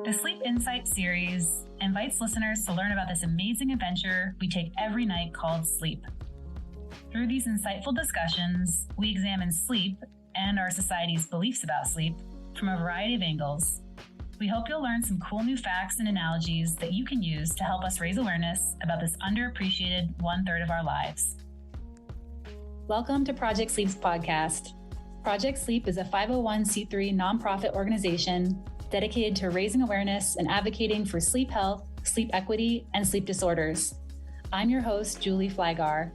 The Sleep Insight series invites listeners to learn about this amazing adventure we take every night called sleep. Through these insightful discussions, we examine sleep and our society's beliefs about sleep from a variety of angles. We hope you'll learn some cool new facts and analogies that you can use to help us raise awareness about this underappreciated 1/3 of our lives. Welcome to Project Sleep's podcast. Project Sleep is a 501c3 nonprofit organization dedicated to raising awareness and advocating for sleep health, sleep equity, and sleep disorders. I'm your host, Julie Flygar.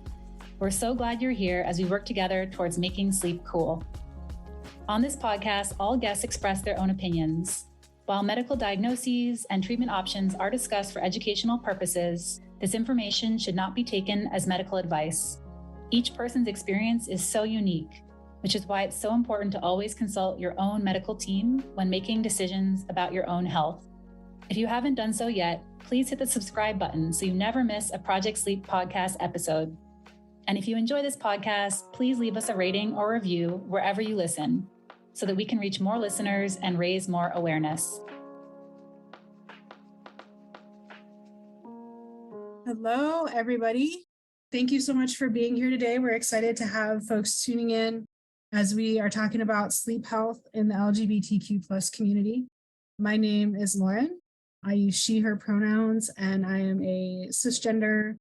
We're so glad you're here as we work together towards making sleep cool. On this podcast, all guests express their own opinions. While medical diagnoses and treatment options are discussed for educational purposes, this information should not be taken as medical advice. Each person's experience is so unique, which is why it's so important to always consult your own medical team when making decisions about your own health. If you haven't done so yet, please hit the subscribe button so you never miss a Project Sleep podcast episode. And if you enjoy this podcast, please leave us a rating or review wherever you listen so that we can reach more listeners and raise more awareness. Hello, everybody. Thank you so much for being here today. We're excited to have folks tuning in as we are talking about sleep health in the LGBTQ plus community. My name is Lauren. I use she, her pronouns, and I am a cisgender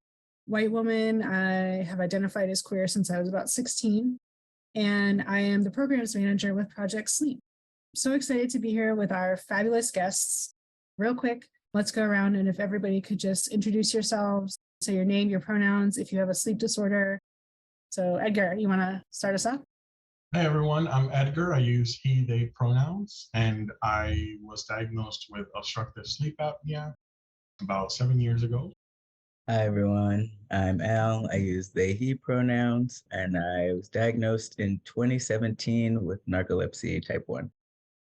white woman. I have identified as queer since I was about 16, and I am the programs manager with Project Sleep. I'm so excited to be here with our fabulous guests. Real quick, let's go around, and if everybody could just introduce yourselves, say your name, your pronouns, if you have a sleep disorder. So Edgar, you want to start us off? Hi everyone, I'm Edgar. I use he, they pronouns, and I was diagnosed with obstructive sleep apnea about 7 years ago. Hi everyone, I'm Al. I use they, he pronouns, and I was diagnosed in 2017 with narcolepsy type 1.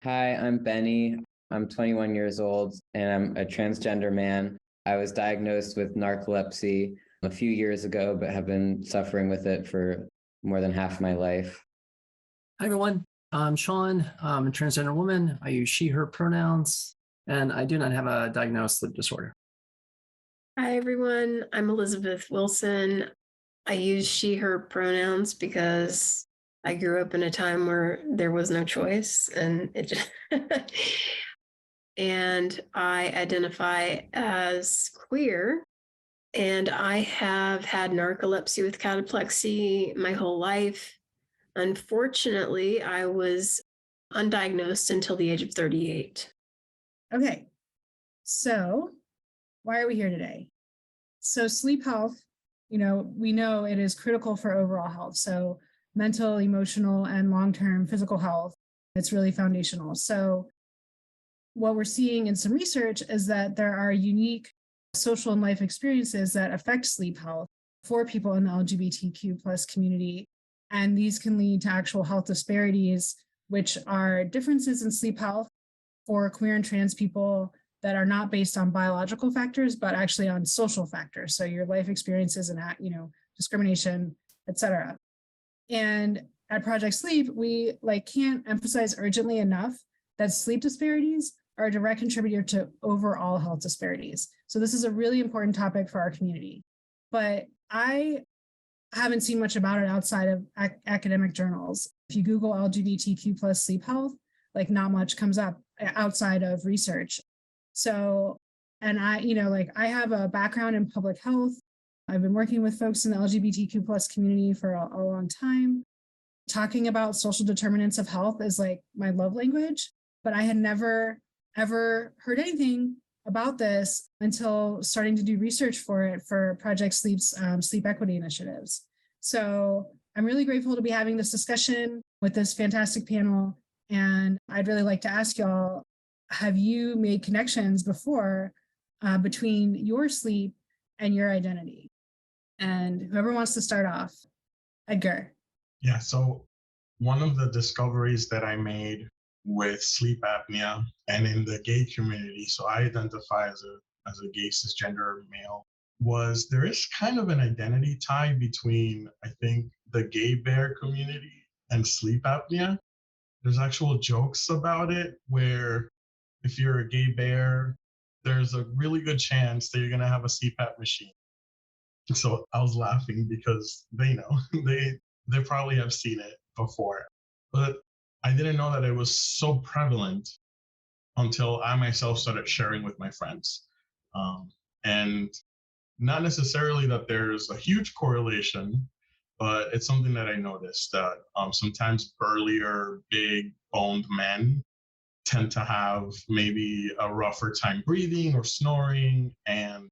Hi, I'm Benny. I'm 21 years old, and I'm a transgender man. I was diagnosed with narcolepsy a few years ago, but have been suffering with it for more than half my life. Hi, everyone. I'm Sean. I'm a transgender woman. I use she, her pronouns, and I do not have a diagnosed sleep disorder. Hi, everyone. I'm Elizabeth Wilson. I use she, her pronouns because I grew up in a time where there was no choice, and it just and I identify as queer, and I have had narcolepsy with cataplexy my whole life. Unfortunately, I was undiagnosed until the age of 38. Okay, so why are we here today? So sleep health, we know it is critical for overall health. So mental, emotional, and long-term physical health, it's really foundational. So what we're seeing in some research is that there are unique social and life experiences that affect sleep health for people in the LGBTQ plus community. And these can lead to actual health disparities, which are differences in sleep health for queer and trans people that are not based on biological factors, but actually on social factors. So your life experiences and, discrimination, et cetera. And at Project Sleep, we can't emphasize urgently enough that sleep disparities are a direct contributor to overall health disparities. So this is a really important topic for our community. But I haven't seen much about it outside of academic journals. If you Google LGBTQ plus sleep health, not much comes up outside of research. So, and I have a background in public health. I've been working with folks in the LGBTQ plus community for a long time. Talking about social determinants of health is my love language, but I had never, ever heard anything about this until starting to do research for it for Project Sleep's sleep equity initiatives. So I'm really grateful to be having this discussion with this fantastic panel. And I'd really like to ask y'all, have you made connections before between your sleep and your identity? And whoever wants to start off, Edgar. Yeah, so one of the discoveries that I made with sleep apnea and in the gay community, so I identify as a gay cisgender male, was there is kind of an identity tie between, I think, the gay bear community and sleep apnea. There's actual jokes about it where if you're a gay bear, there's a really good chance that you're going to have a CPAP machine. So I was laughing because they know, they probably have seen it before. But I didn't know that it was so prevalent until I myself started sharing with my friends. And not necessarily that there's a huge correlation, but it's something that I noticed that sometimes burlier, big boned men tend to have maybe a rougher time breathing or snoring. And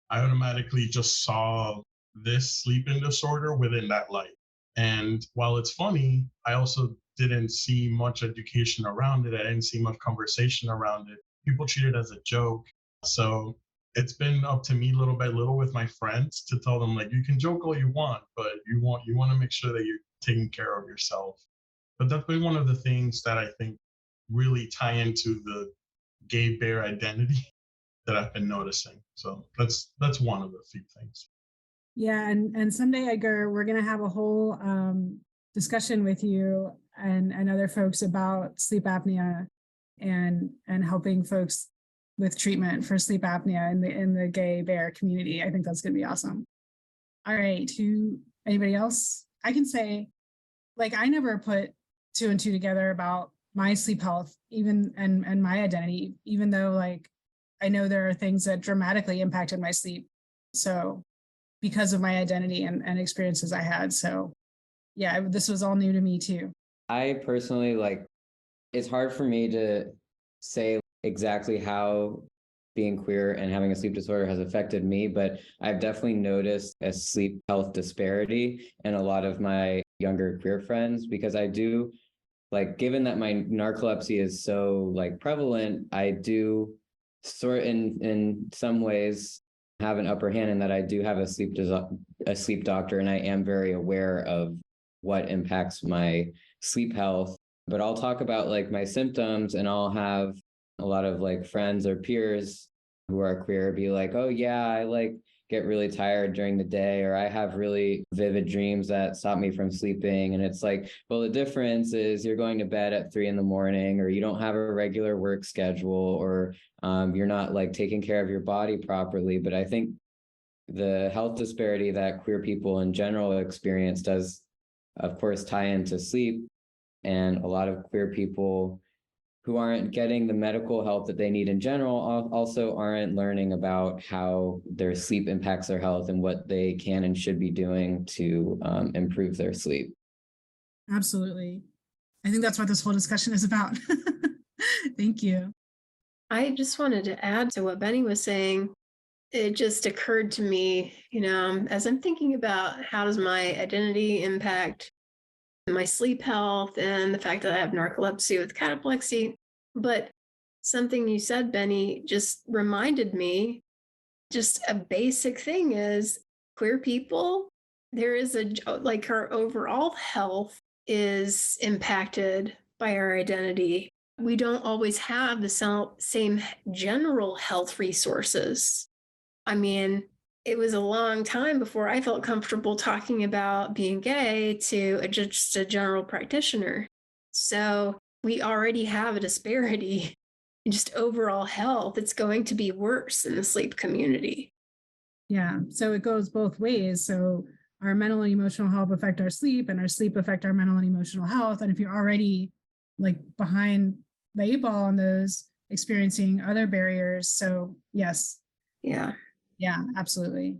I automatically just saw this sleeping disorder within that light. And while it's funny, I also didn't see much education around it. I didn't see much conversation around it. People treat it as a joke. So it's been up to me little by little with my friends to tell them, like, you can joke all you want, but you want to make sure that you're taking care of yourself. But that's been one of the things that I think really tie into the gay bear identity that I've been noticing. So that's one of the few things. Yeah, and someday, Edgar, we're gonna have a whole discussion with you and other folks about sleep apnea and helping folks with treatment for sleep apnea in the gay bear community. I think that's gonna be awesome. All right, to anybody else? I can say, like, I never put two and two together about my sleep health, even and my identity, even though, like, I know there are things that dramatically impacted my sleep. So because of my identity and experiences I had. So yeah, this was all new to me too. I personally, like, it's hard for me to say exactly how being queer and having a sleep disorder has affected me, but I've definitely noticed a sleep health disparity in a lot of my younger queer friends, because I do, like, given that my narcolepsy is so, like, prevalent, I do sort in some ways have an upper hand in that I do have a sleep doctor, and I am very aware of what impacts my sleep health. But I'll talk about, like, my symptoms, and I'll have a lot of, like, friends or peers who are queer be like, oh yeah, I, like, get really tired during the day, or I have really vivid dreams that stop me from sleeping. And it's like, well, the difference is you're going to bed at 3 a.m, or you don't have a regular work schedule, or you're not, like, taking care of your body properly. But I think the health disparity that queer people in general experience does, of course, tie into sleep. And a lot of queer people who aren't getting the medical help that they need in general also aren't learning about how their sleep impacts their health and what they can and should be doing to improve their sleep. Absolutely. I think that's what this whole discussion is about. Thank you. I just wanted to add to what Benny was saying. It just occurred to me, as I'm thinking about how does my identity impact my sleep health and the fact that I have narcolepsy with cataplexy. But something you said, Benny, just reminded me, just a basic thing is queer people, there is like, our overall health is impacted by our identity. We don't always have the same general health resources. I mean, it was a long time before I felt comfortable talking about being gay to just a general practitioner. So we already have a disparity in just overall health. It's going to be worse in the sleep community. Yeah, so it goes both ways. So our mental and emotional health affect our sleep, and our sleep affect our mental and emotional health. And if you're already, like, behind the 8 ball on those, experiencing other barriers. So yes. Yeah. Yeah, absolutely.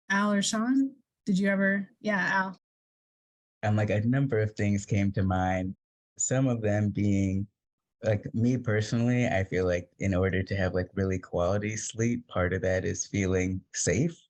Al or Sean, did you ever? Yeah, Al. And like a number of things came to mind, some of them being, like, me personally, I feel like in order to have, like, really quality sleep, part of that is feeling safe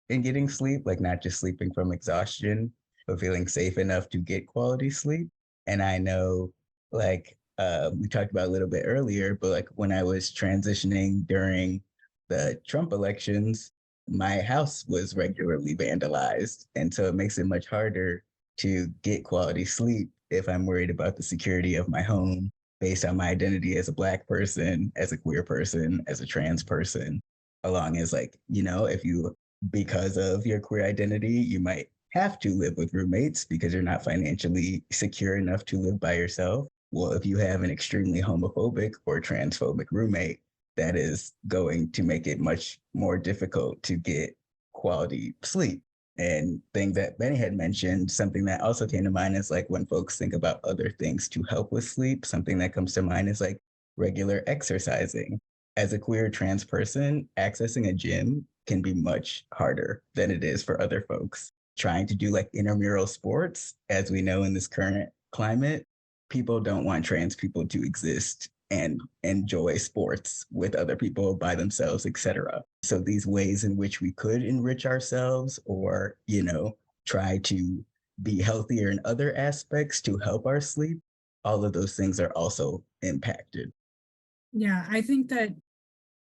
in getting sleep, like not just sleeping from exhaustion, but feeling safe enough to get quality sleep. And I know, like, we talked about a little bit earlier, but like when I was transitioning during the Trump elections, my house was regularly vandalized. And so it makes it much harder to get quality sleep if I'm worried about the security of my home based on my identity as a Black person, as a queer person, as a trans person, along as, like, if you, because of your queer identity, you might have to live with roommates because you're not financially secure enough to live by yourself. Well, if you have an extremely homophobic or transphobic roommate, that is going to make it much more difficult to get quality sleep. And thing that Benny had mentioned, something that also came to mind is like when folks think about other things to help with sleep, something that comes to mind is like regular exercising. As a queer trans person, accessing a gym can be much harder than it is for other folks. Trying to do like intramural sports, as we know in this current climate, people don't want trans people to exist and enjoy sports with other people by themselves, etc. So these ways in which we could enrich ourselves or, try to be healthier in other aspects to help our sleep, all of those things are also impacted. Yeah, I think that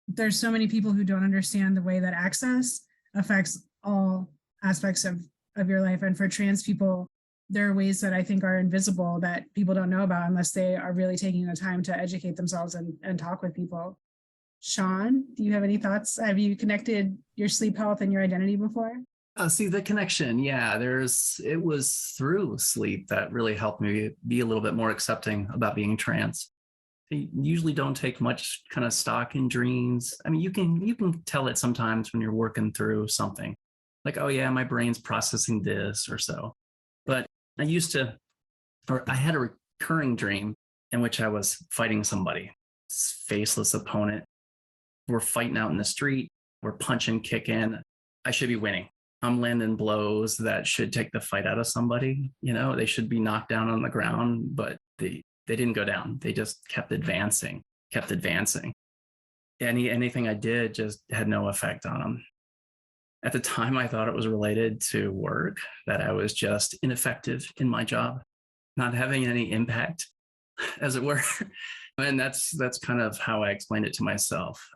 there's so many people who don't understand the way that access affects all aspects of your life. And for trans people, there are ways that I think are invisible that people don't know about unless they are really taking the time to educate themselves and talk with people. Sean, do you have any thoughts? Have you connected your sleep health and your identity before? See the connection. Yeah, it was through sleep that really helped me be a little bit more accepting about being trans. I usually don't take much kind of stock in dreams. I mean, you can tell it sometimes when you're working through something like, oh yeah, my brain's processing this or so. But I had a recurring dream in which I was fighting somebody, faceless opponent. We're fighting out in the street. We're punching, kicking. I should be winning. I'm landing blows that should take the fight out of somebody. They should be knocked down on the ground, but they didn't go down. They just kept advancing. Anything I did just had no effect on them. At the time, I thought it was related to work, that I was just ineffective in my job, not having any impact, as it were. And that's kind of how I explained it to myself.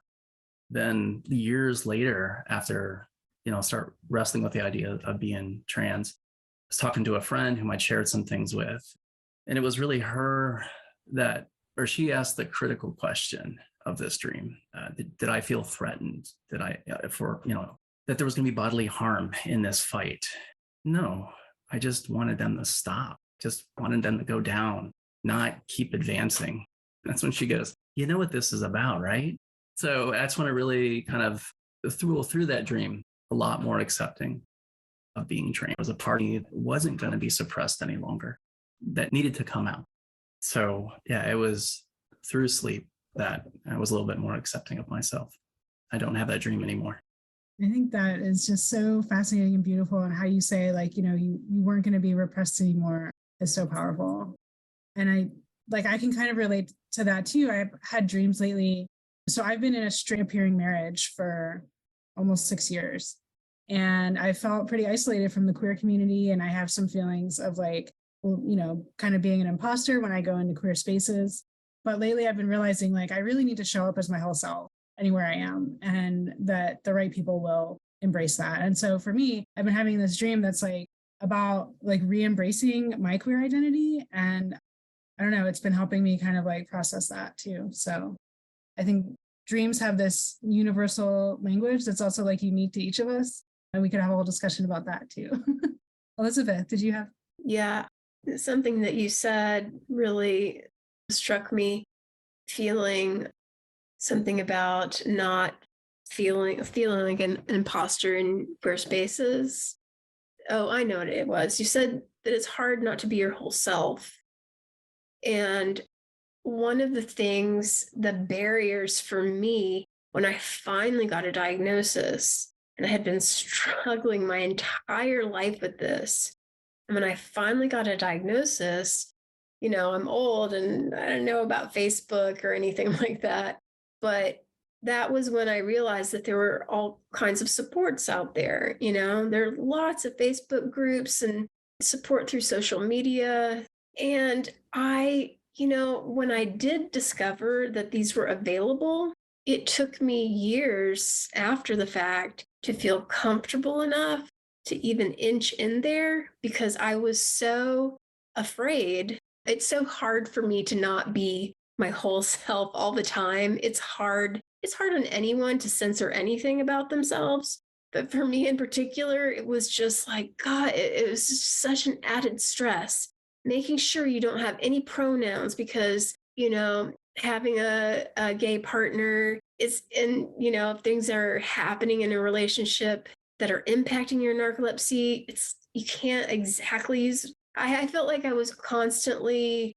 Then years later, after, start wrestling with the idea of being trans, I was talking to a friend whom I shared some things with. And it was really she asked the critical question of this dream. Did I feel threatened? That there was going to be bodily harm in this fight? No, I just wanted them to stop, just wanted them to go down, not keep advancing. That's when she goes, you know what this is about, right? So that's when I really kind of through that dream, a lot more accepting of being trans. It was a part of me that wasn't going to be suppressed any longer, that needed to come out. So yeah, it was through sleep that I was a little bit more accepting of myself. I don't have that dream anymore. I think that is just so fascinating and beautiful. And how you say, like, you weren't going to be repressed anymore is so powerful. And I can kind of relate to that too. I've had dreams lately. So I've been in a straight appearing marriage for almost 6 years. And I felt pretty isolated from the queer community. And I have some feelings of like, kind of being an imposter when I go into queer spaces. But lately I've been realizing like, I really need to show up as my whole self anywhere I am, and that the right people will embrace that. And so for me, I've been having this dream that's like about like re-embracing my queer identity. And I don't know, it's been helping me kind of like process that too. So I think dreams have this universal language that's also like unique to each of us. And we could have a whole discussion about that too. Elizabeth, did you have? Yeah, something that you said really struck me, feeling something about not feeling like an imposter in queer spaces. Oh, I know what it was. You said that it's hard not to be your whole self. And one of the things, the barriers for me, when I finally got a diagnosis, and I had been struggling my entire life with this, and when I finally got a diagnosis, I'm old and I don't know about Facebook or anything like that. But that was when I realized that there were all kinds of supports out there. There are lots of Facebook groups and support through social media. And when I did discover that these were available, it took me years after the fact to feel comfortable enough to even inch in there, because I was so afraid. It's so hard for me to not be my whole self all the time. It's hard on anyone to censor anything about themselves. But for me in particular, it was just like, God, it was just such an added stress making sure you don't have any pronouns because, having a gay partner is if things are happening in a relationship that are impacting your narcolepsy, you can't exactly use. I felt like I was constantly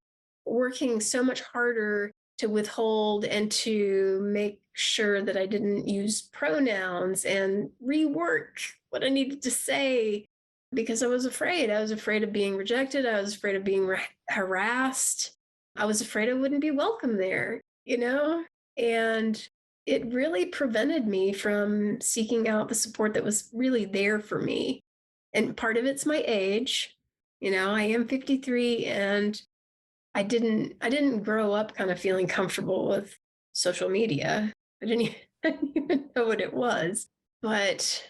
working so much harder to withhold and to make sure that I didn't use pronouns and rework what I needed to say because I was afraid. I was afraid of being rejected. I was afraid of being harassed. I was afraid I wouldn't be welcome there, And it really prevented me from seeking out the support that was really there for me. And part of it's my age. I am 53 and I didn't grow up kind of feeling comfortable with social media. I didn't even know what it was. But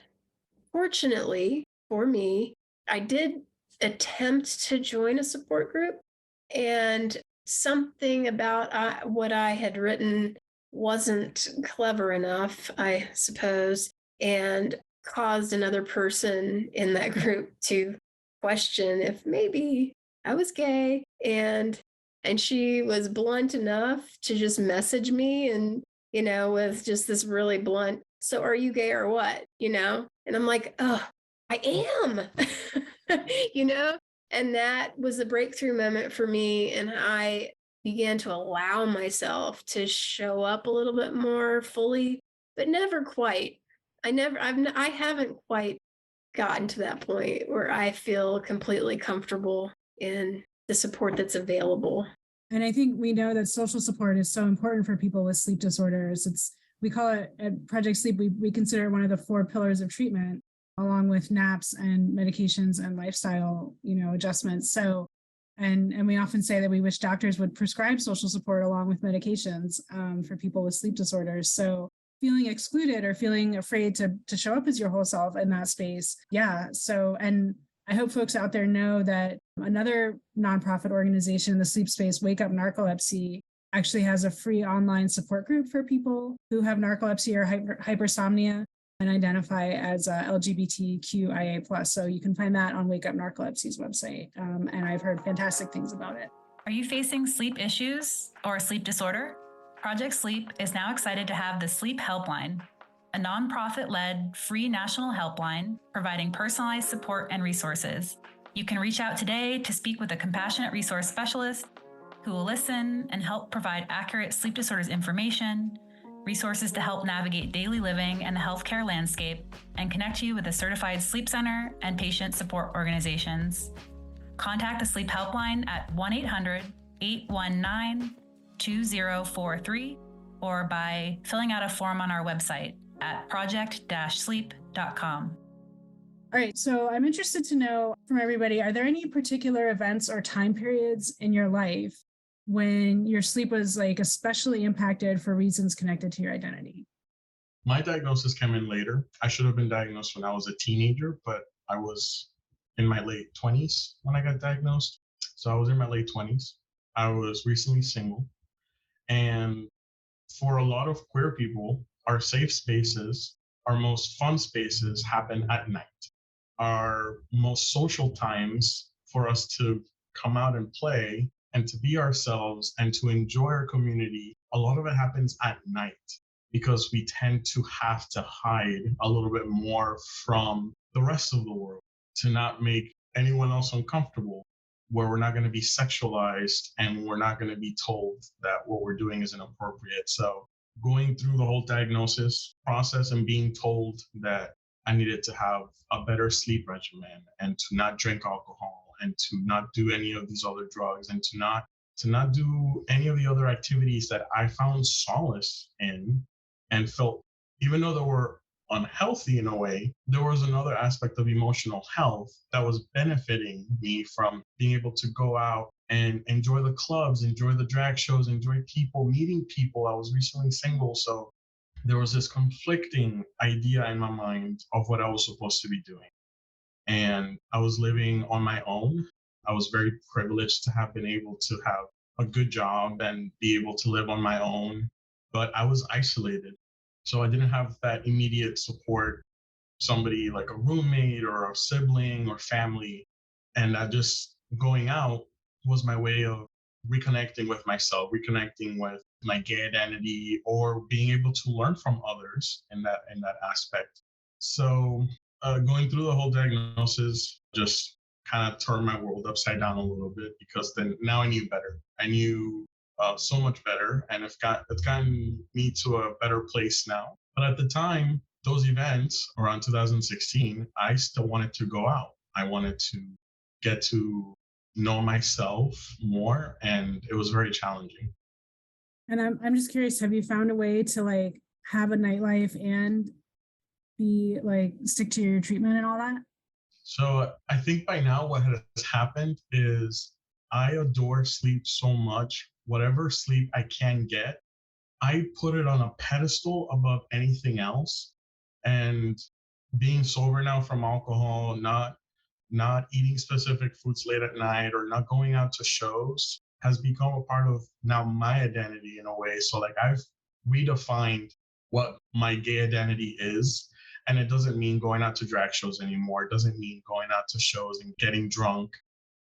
fortunately for me, I did attempt to join a support group, and something about what I had written wasn't clever enough, I suppose, and caused another person in that group to question if maybe I was gay. And she was blunt enough to just message me and, with just this really blunt, so are you gay or what? And I'm like, oh, I am, you know? And that was a breakthrough moment for me. And I began to allow myself to show up a little bit more fully, but never quite. I haven't quite gotten to that point where I feel completely comfortable in the support that's available. And I think we know that social support is so important for people with sleep disorders. We call it at Project Sleep, we consider it one of the 4 pillars of treatment, along with naps and medications and lifestyle, adjustments. So, and we often say that we wish doctors would prescribe social support along with medications for people with sleep disorders. So feeling excluded or feeling afraid to show up as your whole self in that space. Yeah. So, and I hope folks out there know that another nonprofit organization in the sleep space, Wake Up Narcolepsy, actually has a free online support group for people who have narcolepsy or hypersomnia and identify as LGBTQIA+. So you can find that on Wake Up Narcolepsy's website. And I've heard fantastic things about it. Are you facing sleep issues or a sleep disorder? Project Sleep is now excited to have the Sleep Helpline, a nonprofit-led free national helpline providing personalized support and resources. You can reach out today to speak with a compassionate resource specialist who will listen and help provide accurate sleep disorders information, resources to help navigate daily living and the healthcare landscape, and connect you with a certified sleep center and patient support organizations. Contact the Sleep Helpline at 1-800-819-2043 or by filling out a form on our website at project-sleep.com. All right, so I'm interested to know from everybody, are there any particular events or time periods in your life when your sleep was especially impacted for reasons connected to your identity? My diagnosis came in later. I should have been diagnosed when I was a teenager, but I was in my late 20s when I got diagnosed. So I was in my late 20s. I was recently single. And for a lot of queer people, our safe spaces, our most fun spaces happen at night. Our most social times for us to come out and play and to be ourselves and to enjoy our community, a lot of it happens at night because we tend to have to hide a little bit more from the rest of the world to not make anyone else uncomfortable, where we're not going to be sexualized and we're not going to be told that what we're doing is inappropriate. So going through the whole diagnosis process and being told that I needed to have a better sleep regimen and to not drink alcohol and to not do any of these other drugs and to not do any of the other activities that I found solace in and felt, even though they were unhealthy in a way, there was another aspect of emotional health that was benefiting me from being able to go out and enjoy the clubs, enjoy the drag shows, enjoy people, meeting people. I was recently single, so there was this conflicting idea in my mind of what I was supposed to be doing. And I was living on my own. I was very privileged to have been able to have a good job and be able to live on my own, but I was isolated. So I didn't have that immediate support, somebody like a roommate or a sibling or family. And I just going out was my way of reconnecting with myself, reconnecting with my gay identity, or being able to learn from others in that aspect. So going through the whole diagnosis just kind of turned my world upside down a little bit, because then now I knew better. I knew so much better, and it's gotten me to a better place now. But at the time, those events around 2016, I still wanted to go out. I wanted to get to know myself more, and it was very challenging. And I'm just curious, have you found a way to like have a nightlife and be like stick to your treatment and all that? So I think by now what has happened is I adore sleep so much. Whatever sleep I can get, I put it on a pedestal above anything else. And being sober now from alcohol, not eating specific foods late at night, or not going out to shows, has become a part of now my identity in a way. So like I've redefined what my gay identity is. And it doesn't mean going out to drag shows anymore. It doesn't mean going out to shows and getting drunk.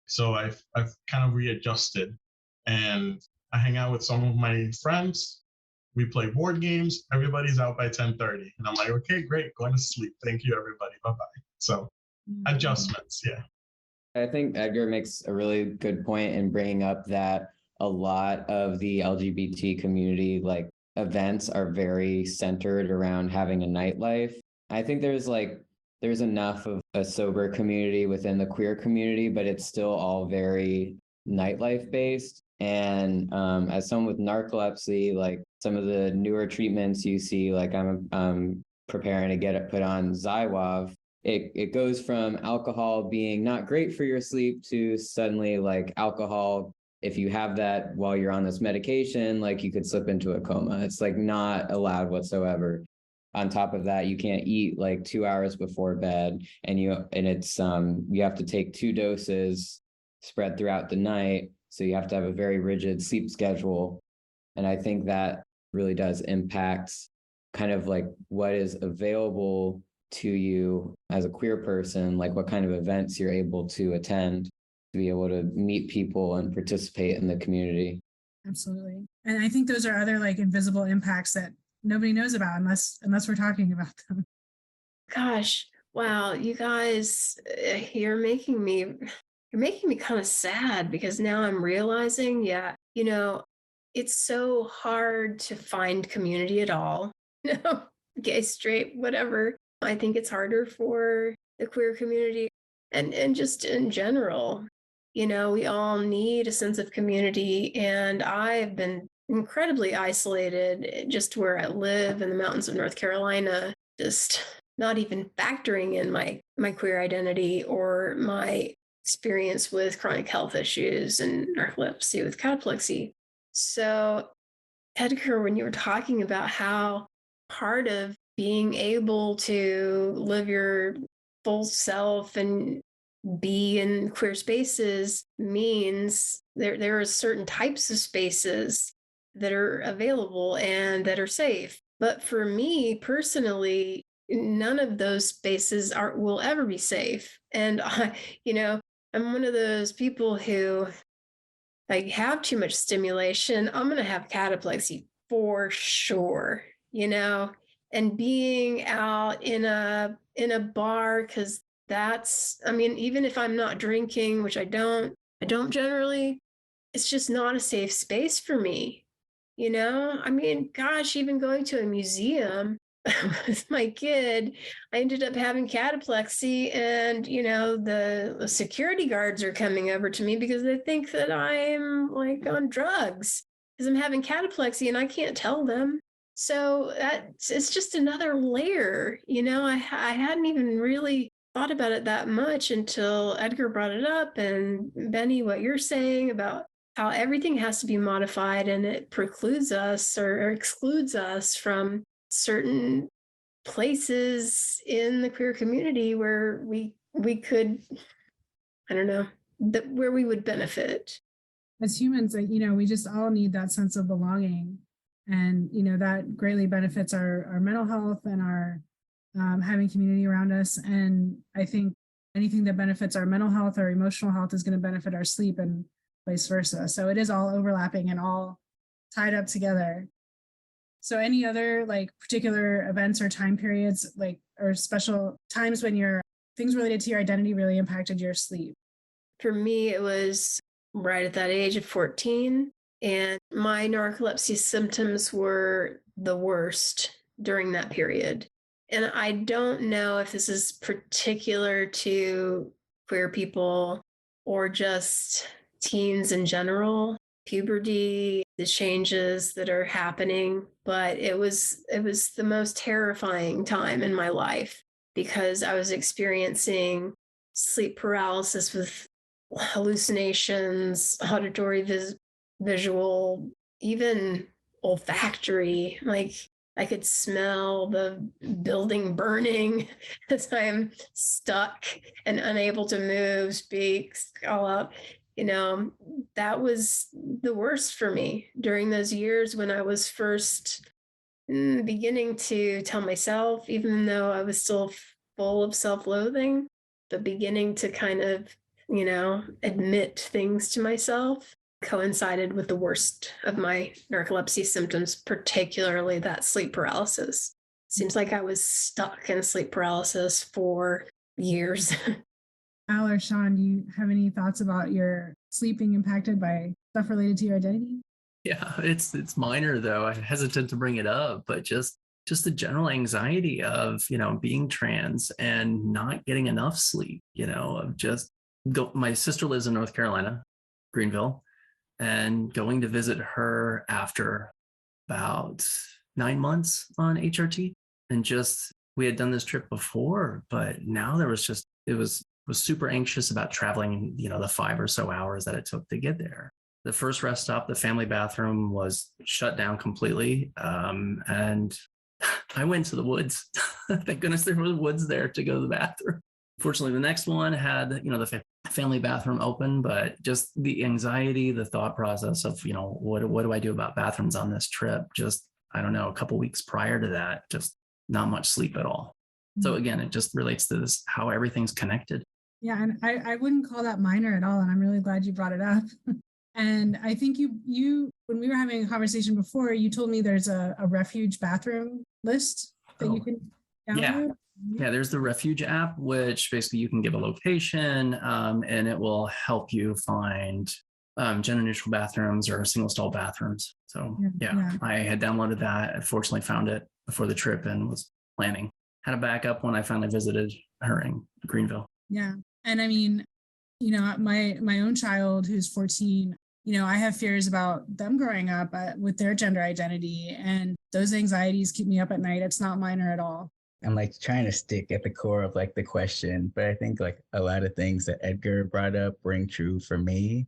So I've kind of readjusted, and I hang out with some of my friends. We play board games. Everybody's out by 10:30. And I'm like, okay, great, going to sleep. Thank you, everybody. Bye-bye. So adjustments, yeah. I think Edgar makes a really good point in bringing up that a lot of the LGBT community like events are very centered around having a nightlife. I think there's enough of a sober community within the queer community, but it's still all very nightlife based. And as someone with narcolepsy, like some of the newer treatments you see, like I'm preparing to get it put on Xywav. It goes from alcohol being not great for your sleep to suddenly like alcohol, if you have that while you're on this medication, like you could slip into a coma. It's like not allowed whatsoever. On top of that, you can't eat like 2 hours before bed, and you have to take 2 doses spread throughout the night. So you have to have a very rigid sleep schedule. And I think that really does impact kind of like what is available to you as a queer person, like what kind of events you're able to attend to be able to meet people and participate in the community. Absolutely. And I think those are other like invisible impacts that nobody knows about unless we're talking about them. Gosh, wow, you guys, you're making me kind of sad, because now I'm realizing, yeah, it's so hard to find community at all. Gay, straight, whatever. I think it's harder for the queer community, and just in general. We all need a sense of community, and I've been incredibly isolated just where I live in the mountains of North Carolina, just not even factoring in my queer identity or my experience with chronic health issues and narcolepsy with cataplexy. So, Edgar, when you were talking about how part of being able to live your full self and be in queer spaces means there are certain types of spaces that are available and that are safe. But for me personally, none of those spaces will ever be safe. And I'm one of those people who like have too much stimulation. I'm going to have cataplexy for sure, and being out in a bar, because even if I'm not drinking, which I don't generally, it's just not a safe space for me. Gosh, even going to a museum with my kid, I ended up having cataplexy, and the security guards are coming over to me because they think that I'm like on drugs because I'm having cataplexy, and I can't tell them. So it's just another layer. I hadn't even really thought about it that much until Edgar brought it up, and Benny, what you're saying about how everything has to be modified, and it precludes us or excludes us from certain places in the queer community where we could, I don't know, where we would benefit. As humans, we just all need that sense of belonging, and that greatly benefits our mental health and our having community around us. And I think anything that benefits our mental health or emotional health is going to benefit our sleep. And vice versa. So it is all overlapping and all tied up together. So any other like particular events or time periods, like, or special times when your things related to your identity really impacted your sleep? For me, it was right at that age of 14. And my narcolepsy symptoms were the worst during that period. And I don't know if this is particular to queer people or just teens in general, puberty, the changes that are happening, but it was the most terrifying time in my life because I was experiencing sleep paralysis with hallucinations, auditory, visual, even olfactory. Like I could smell the building burning as I'm stuck and unable to move, speak, call out. That was the worst for me during those years when I was first beginning to tell myself, even though I was still full of self-loathing, but beginning to kind of, admit things to myself coincided with the worst of my narcolepsy symptoms, particularly that sleep paralysis. Seems like I was stuck in sleep paralysis for years. Al or Sean, do you have any thoughts about your sleep being impacted by stuff related to your identity? Yeah, it's minor though. I'm hesitant to bring it up, but just the general anxiety of, being trans and not getting enough sleep, of just my sister lives in North Carolina, Greenville, and going to visit her after about 9 months on HRT. And just, we had done this trip before, but now was super anxious about traveling, the 5 or so hours that it took to get there. The first rest stop, the family bathroom was shut down completely. And I went to the woods. Thank goodness there were woods there to go to the bathroom. Fortunately, the next one had, the family bathroom open, but just the anxiety, the thought process of, what do I do about bathrooms on this trip? Just, I don't know, a couple weeks prior to that, just not much sleep at all. So again, it just relates to this, how everything's connected. Yeah, and I wouldn't call that minor at all. And I'm really glad you brought it up. And I think you when we were having a conversation before, you told me there's a refuge bathroom list that you can download. Yeah, there's the Refuge app, which basically you can give a location and it will help you find gender neutral bathrooms or single stall bathrooms. So yeah, I had downloaded that. I fortunately found it before the trip and was planning. Had a backup when I finally visited her in Greenville. Yeah. And I mean, my own child who's 14, I have fears about them growing up with their gender identity, and those anxieties keep me up at night. It's not minor at all. I'm like trying to stick at the core of like the question, but I think like a lot of things that Edgar brought up ring true for me.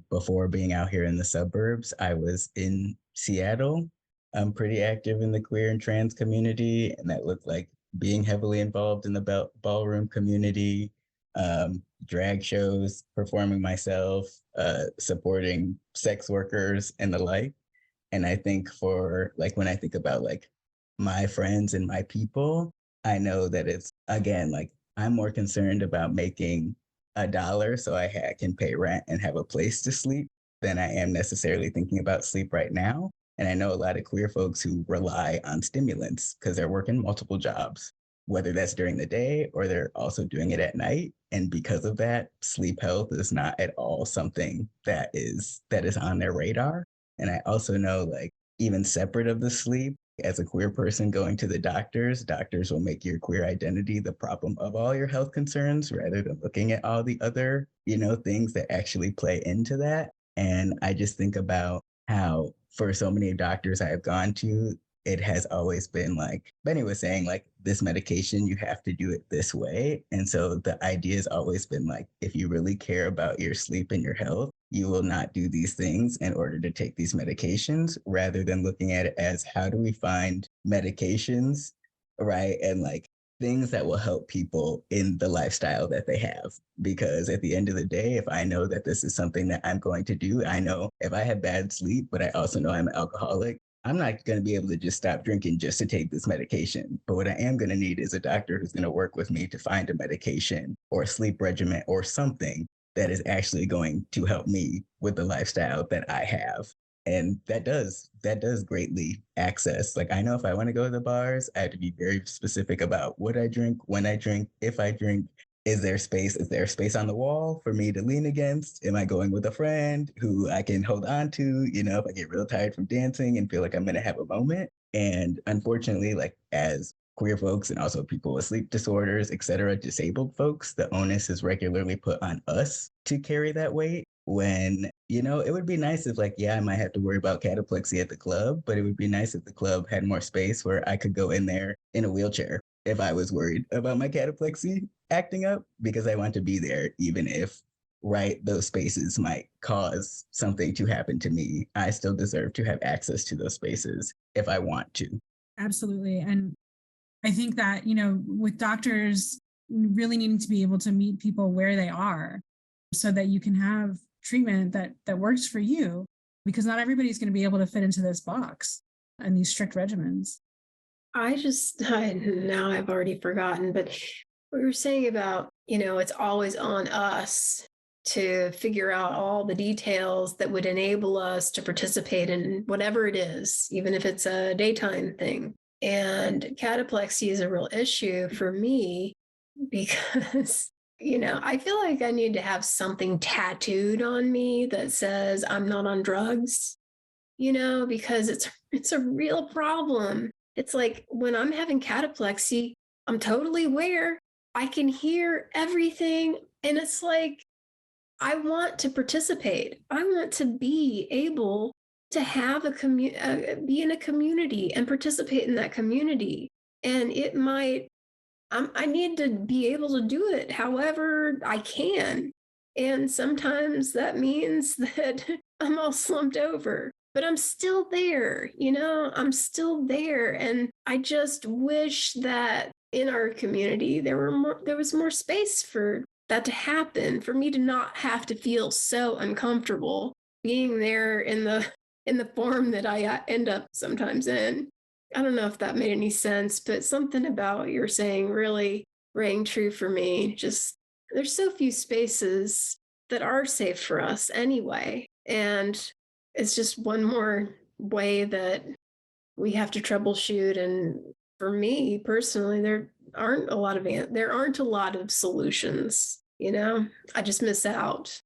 Before being out here in the suburbs, I was in Seattle. I'm pretty active in the queer and trans community, and that looked like being heavily involved in the ballroom community, drag shows, performing myself, supporting sex workers and the like. And I think for like, when I think about like my friends and my people, I know that it's, again, like I'm more concerned about making $1 so I can pay rent and have a place to sleep than I am necessarily thinking about sleep right now. And I know a lot of queer folks who rely on stimulants because they're working multiple jobs, whether that's during the day or they're also doing it at night. And because of that, sleep health is not at all something that is on their radar. And I also know, like, even separate of the sleep, as a queer person going to the doctors will make your queer identity the problem of all your health concerns rather than looking at all the other, things that actually play into that. And I just think about how for so many doctors I have gone to, it has always been like Benny was saying, like, this medication, you have to do it this way. And so the idea has always been like, if you really care about your sleep and your health, you will not do these things in order to take these medications, rather than looking at it as how do we find medications, right? And like things that will help people in the lifestyle that they have. Because at the end of the day, if I know that this is something that I'm going to do, I know if I have bad sleep, but I also know I'm an alcoholic, I'm not going to be able to just stop drinking just to take this medication. But what I am going to need is a doctor who's going to work with me to find a medication or a sleep regimen or something that is actually going to help me with the lifestyle that I have. And that does greatly access. Like, I know if I want to go to the bars, I have to be very specific about what I drink, when I drink, if I drink. Is there space? Is there space on the wall for me to lean against? Am I going with a friend who I can hold on to, if I get real tired from dancing and feel like I'm going to have a moment? And unfortunately, like, as queer folks and also people with sleep disorders, et cetera, disabled folks, the onus is regularly put on us to carry that weight. When, it would be nice if, like, yeah, I might have to worry about cataplexy at the club, but it would be nice if the club had more space where I could go in there in a wheelchair if I was worried about my cataplexy acting up, because I want to be there, even if, right, those spaces might cause something to happen to me. I still deserve to have access to those spaces if I want to. Absolutely. And I think that, with doctors really needing to be able to meet people where they are so that you can have treatment that works for you, because not everybody's going to be able to fit into this box and these strict regimens. Now I've already forgotten, but what you were saying about, it's always on us to figure out all the details that would enable us to participate in whatever it is, even if it's a daytime thing. And cataplexy is a real issue for me because, I feel like I need to have something tattooed on me that says I'm not on drugs, because it's a real problem. It's like when I'm having cataplexy, I'm totally aware. I can hear everything. And it's like, I want to participate. I want to be able to have be in a community and participate in that community. And it might, I need to be able to do it however I can. And sometimes that means that I'm all slumped over, but I'm still there, I'm still there. And I just wish that in our community, there was more space for that to happen, for me to not have to feel so uncomfortable being there in the form that I end up sometimes in. I don't know if that made any sense, but something about what you're saying really rang true for me. Just there's so few spaces that are safe for us anyway. And it's just one more way that we have to troubleshoot. And for me personally, there aren't a lot of solutions. I just miss out.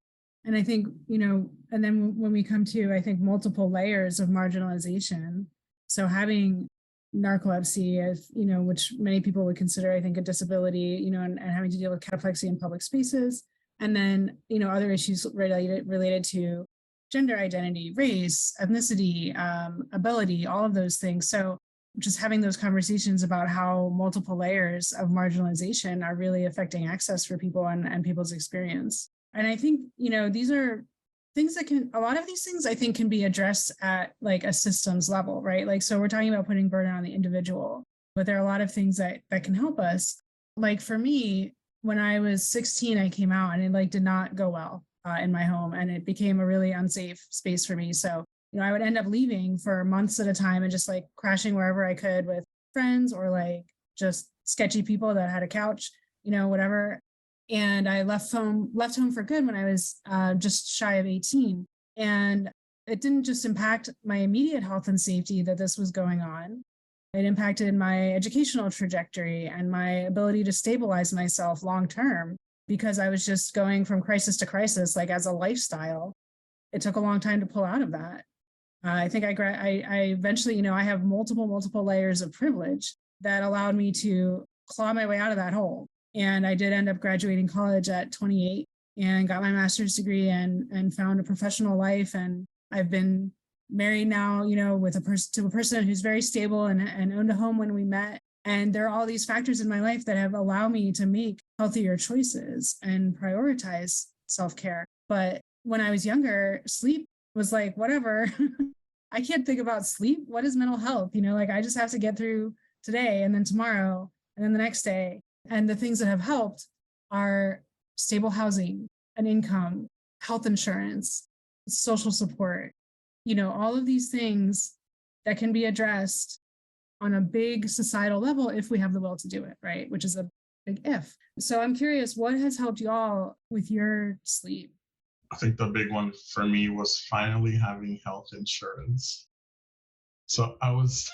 And I think, and then when we come to, I think, multiple layers of marginalization. So having narcolepsy, as which many people would consider, I think, a disability, and having to deal with cataplexy in public spaces, and then other issues related to gender identity, race, ethnicity, ability, all of those things. So just having those conversations about how multiple layers of marginalization are really affecting access for people and people's experience. And I think, these are things that a lot of these things I think can be addressed at like a systems level, right? Like, so we're talking about putting burden on the individual, but there are a lot of things that can help us. Like for me, when I was 16, I came out and it did not go well in my home, and it became a really unsafe space for me. So, I would end up leaving for months at a time and just crashing wherever I could with friends or just sketchy people that had a couch, whatever. And I left home for good when I was just shy of 18. And it didn't just impact my immediate health and safety that this was going on. It impacted my educational trajectory and my ability to stabilize myself long term, because I was just going from crisis to crisis, as a lifestyle. It took a long time to pull out of that. I think I eventually, I have multiple layers of privilege that allowed me to claw my way out of that hole. And I did end up graduating college at 28 and got my master's degree and found a professional life. And I've been married now, with to a person who's very stable and owned a home when we met. And there are all these factors in my life that have allowed me to make healthier choices and prioritize self-care. But when I was younger, sleep was whatever. I can't think about sleep. What is mental health? I just have to get through today and then tomorrow and then the next day. And the things that have helped are stable housing, an income, health insurance, social support, all of these things that can be addressed on a big societal level if we have the will to do it, right? Which is a big if. So I'm curious, what has helped y'all with your sleep? I think the big one for me was finally having health insurance. So I was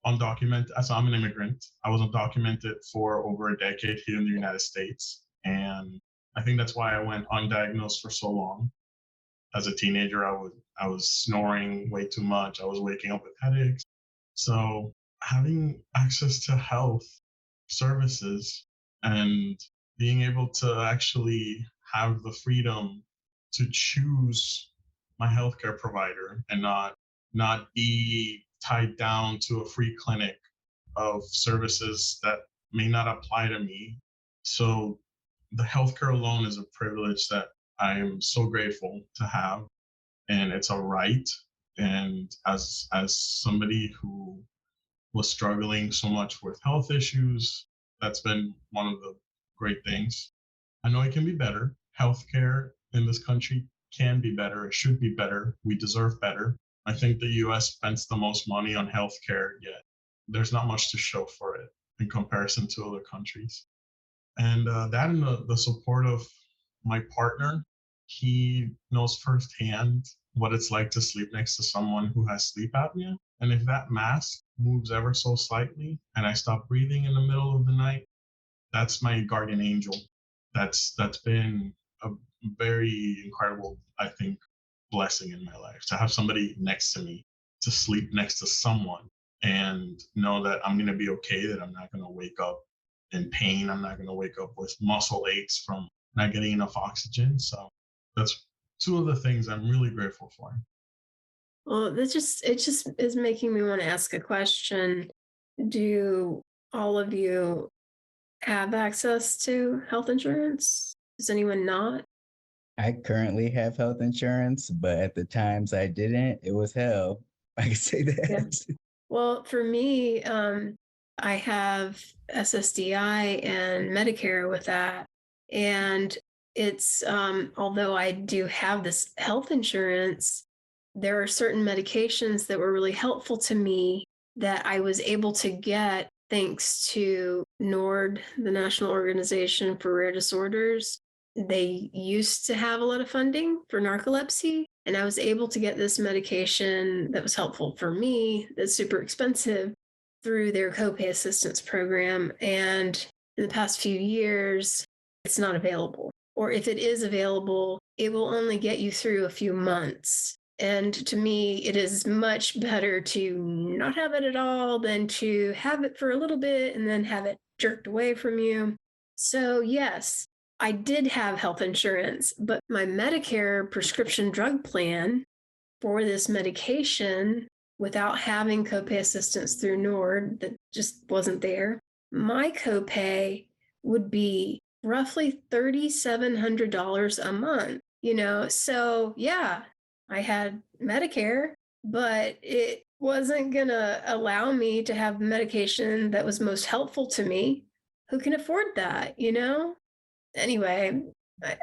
undocumented. So I'm an immigrant. I was undocumented for over a decade here in the United States, and I think that's why I went undiagnosed for so long. As a teenager, I was snoring way too much. I was waking up with headaches. So having access to health services and being able to actually have the freedom to choose my healthcare provider and not be tied down to a free clinic of services that may not apply to me. So the healthcare alone is a privilege that I am so grateful to have, and it's a right. And as somebody who was struggling so much with health issues, that's been one of the great things. I know it can be better. Healthcare in this country can be better. It should be better. We deserve better. I think the US spends the most money on healthcare, yet there's not much to show for it in comparison to other countries. And that and the support of my partner, he knows firsthand what it's like to sleep next to someone who has sleep apnea. And if that mask moves ever so slightly and I stop breathing in the middle of the night, that's my guardian angel. That's been a very incredible, I think, blessing in my life to have somebody next to me, to sleep next to someone and know that I'm going to be okay, that I'm not going to wake up in pain. I'm not going to wake up with muscle aches from not getting enough oxygen. So that's two of the things I'm really grateful for. Well, it just is making me want to ask a question. Do all of you have access to health insurance? Does anyone not? I currently have health insurance, but at the times I didn't, it was hell. I can say Yeah. that. Well, for me, I have SSDI and Medicare with that. And it's, although I do have this health insurance, there are certain medications that were really helpful to me that I was able to get thanks to NORD, the National Organization for Rare Disorders. They used to have a lot of funding for narcolepsy, and I was able to get this medication that was helpful for me, that's super expensive, through their copay assistance program. And in the past few years, it's not available. Or if it is available, it will only get you through a few months. And to me, it is much better to not have it at all than to have it for a little bit and then have it jerked away from you. So, yes, I did have health insurance, but my Medicare prescription drug plan for this medication, without having copay assistance through NORD, that just wasn't there, my copay would be roughly $3,700 a month. So yeah, I had Medicare, but it wasn't going to allow me to have medication that was most helpful to me. Who can afford that, Anyway,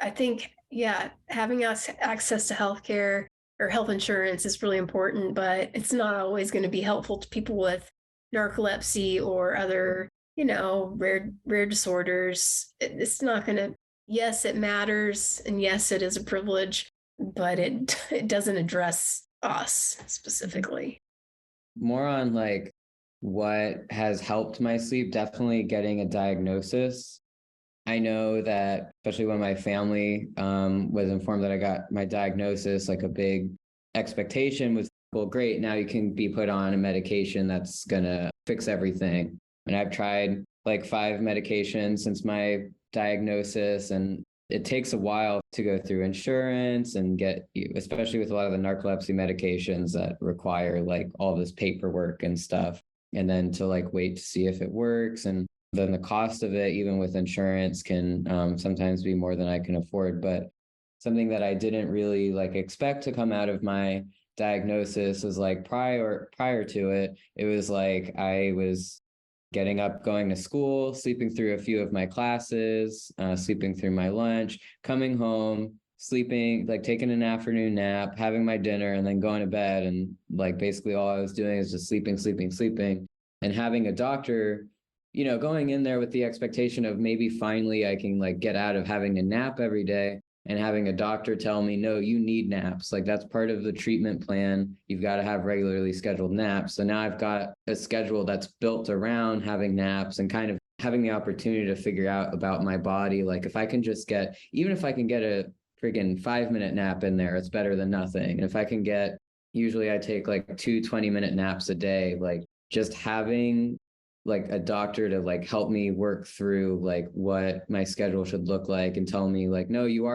I think, yeah, having access to healthcare or health insurance is really important, but it's not always going to be helpful to people with narcolepsy or other, rare disorders. It's not going to, yes, it matters. And yes, it is a privilege, but it doesn't address us specifically. More on like what has helped my sleep, definitely getting a diagnosis. I know that, especially when my family was informed that I got my diagnosis, like a big expectation was, well, great, now you can be put on a medication that's going to fix everything. And I've tried like 5 medications since my diagnosis, and it takes a while to go through insurance and get, especially with a lot of the narcolepsy medications that require like all this paperwork and stuff. And then to like wait to see if it works. And then the cost of it, even with insurance, can sometimes be more than I can afford. But something that I didn't really like expect to come out of my diagnosis was like prior to it, it was like I was getting up, going to school, sleeping through a few of my classes, sleeping through my lunch, coming home, sleeping, like taking an afternoon nap, having my dinner, and then going to bed. And like basically all I was doing is just sleeping, and having a doctor going in there with the expectation of maybe finally I can like get out of having to nap every day and having a doctor tell me, no, you need naps. Like that's part of the treatment plan. You've got to have regularly scheduled naps. So now I've got a schedule that's built around having naps and kind of having the opportunity to figure out about my body. Like if I can just get, even if I can get a friggin' 5-minute nap in there, it's better than nothing. And if I can get, usually I take like 2 20-minute naps a day, like just having like a doctor to like help me work through like what my schedule should look like and tell me like, no, you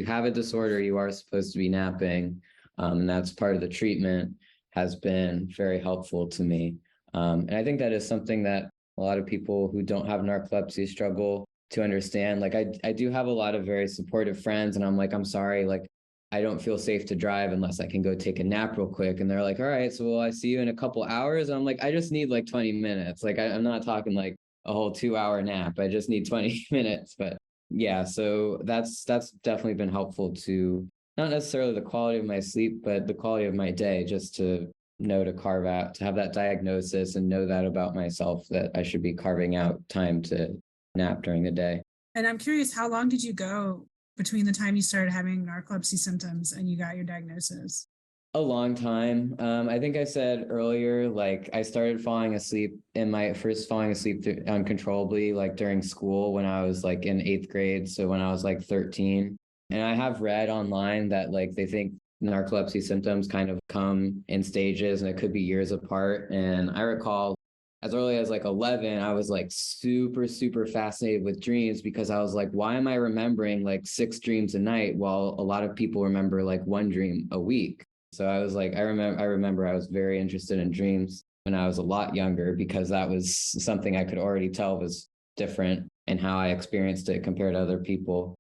have a disorder, you are supposed to be napping. And that's part of the treatment has been very helpful to me. And I think that is something that a lot of people who don't have narcolepsy struggle to understand. Like I do have a lot of very supportive friends and I'm like, I'm sorry, like I don't feel safe to drive unless I can go take a nap real quick. And they're like, all right, so will I see you in a couple hours? And I'm like, I just need like 20 minutes. Like I'm not talking like a whole 2-hour nap. I just need 20 minutes. But yeah, so that's definitely been helpful to not necessarily the quality of my sleep, but the quality of my day, just to know to carve out, to have that diagnosis and know that about myself, that I should be carving out time to nap during the day. And I'm curious, how long did you go between the time you started having narcolepsy symptoms and you got your diagnosis? A long time. I think I said earlier, like I started falling asleep uncontrollably, like during school when I was like in 8th grade. So when I was like 13, and I have read online that like they think narcolepsy symptoms kind of come in stages and it could be years apart. And I recall as early as like 11, I was like super, super fascinated with dreams because I was like, why am I remembering like 6 dreams a night while a lot of people remember like 1 dream a week? So I was like, I remember I was very interested in dreams when I was a lot younger because that was something I could already tell was different in how I experienced it compared to other people.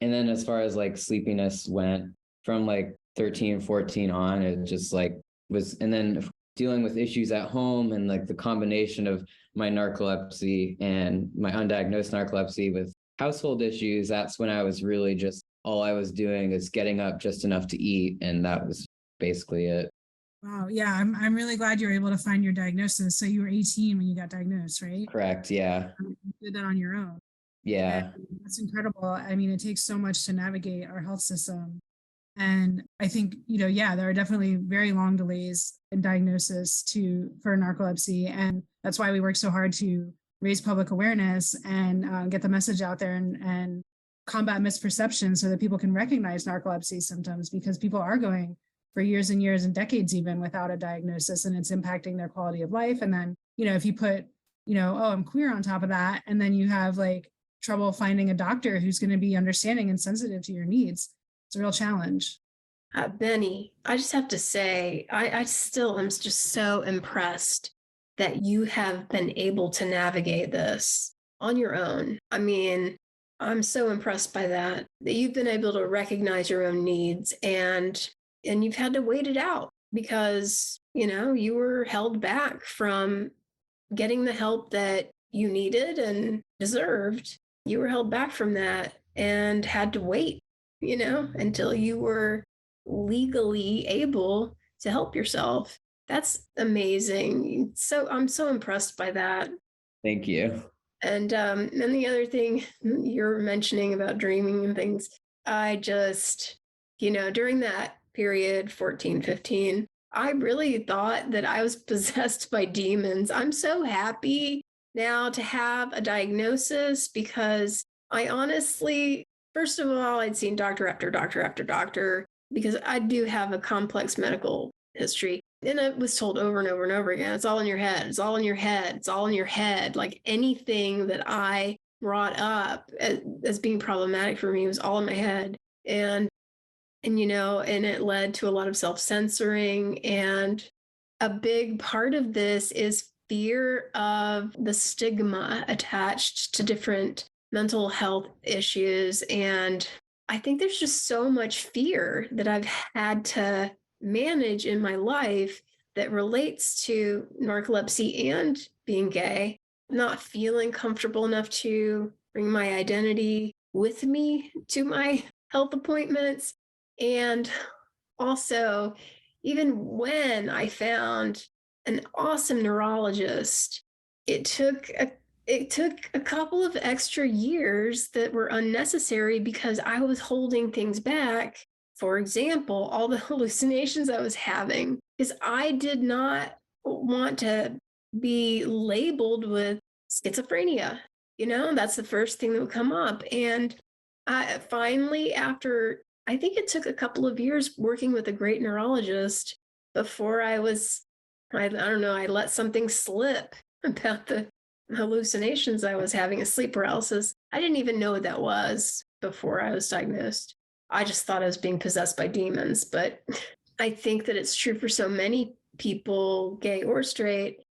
And then as far as like sleepiness went, from like 13, 14 on, it just like was, and then dealing with issues at home and like the combination of my narcolepsy and my undiagnosed narcolepsy with household issues, that's when I was really just, all I was doing is getting up just enough to eat. And that was basically it. Wow. Yeah. I'm really glad you were able to find your diagnosis. So you were 18 when you got diagnosed, right? Correct. Yeah. You did that on your own. Yeah. And that's incredible. I mean, it takes so much to navigate our health system. And I think, yeah, there are definitely very long delays in diagnosis for narcolepsy. And that's why we work so hard to raise public awareness and get the message out there and combat misperceptions so that people can recognize narcolepsy symptoms, because people are going for years and years and decades even without a diagnosis, and it's impacting their quality of life. And then, if you put, oh, I'm queer on top of that, and then you have like trouble finding a doctor who's going to be understanding and sensitive to your needs, it's a real challenge. Benny, I just have to say, I still am just so impressed that you have been able to navigate this on your own. I mean, I'm so impressed by that you've been able to recognize your own needs and you've had to wait it out because, you were held back from getting the help that you needed and deserved. You were held back from that and had to wait, until you were legally able to help yourself. That's amazing. So I'm so impressed by that. Thank you. And the other thing you're mentioning about dreaming and things, I just, during that period, 14, 15, I really thought that I was possessed by demons. I'm so happy now to have a diagnosis because I honestly, first of all, I'd seen doctor after doctor after doctor because I do have a complex medical history. And I was told over and over and over again, it's all in your head. It's all in your head. It's all in your head. Like anything that I brought up as being problematic for me was all in my head. And it led to a lot of self-censoring. And a big part of this is fear of the stigma attached to different mental health issues. And I think there's just so much fear that I've had to manage in my life that relates to narcolepsy and being gay, not feeling comfortable enough to bring my identity with me to my health appointments. And also, even when I found an awesome neurologist it took a couple of extra years that were unnecessary because I was holding things back. For example, all the hallucinations I was having, because I did not want to be labeled with schizophrenia. That's the first thing that would come up. And I finally, after I think it took a couple of years working with a great neurologist before I don't know, I let something slip about the hallucinations I was having, a sleep paralysis. I didn't even know what that was before I was diagnosed. I just thought I was being possessed by demons. But I think that it's true for so many people, gay or straight.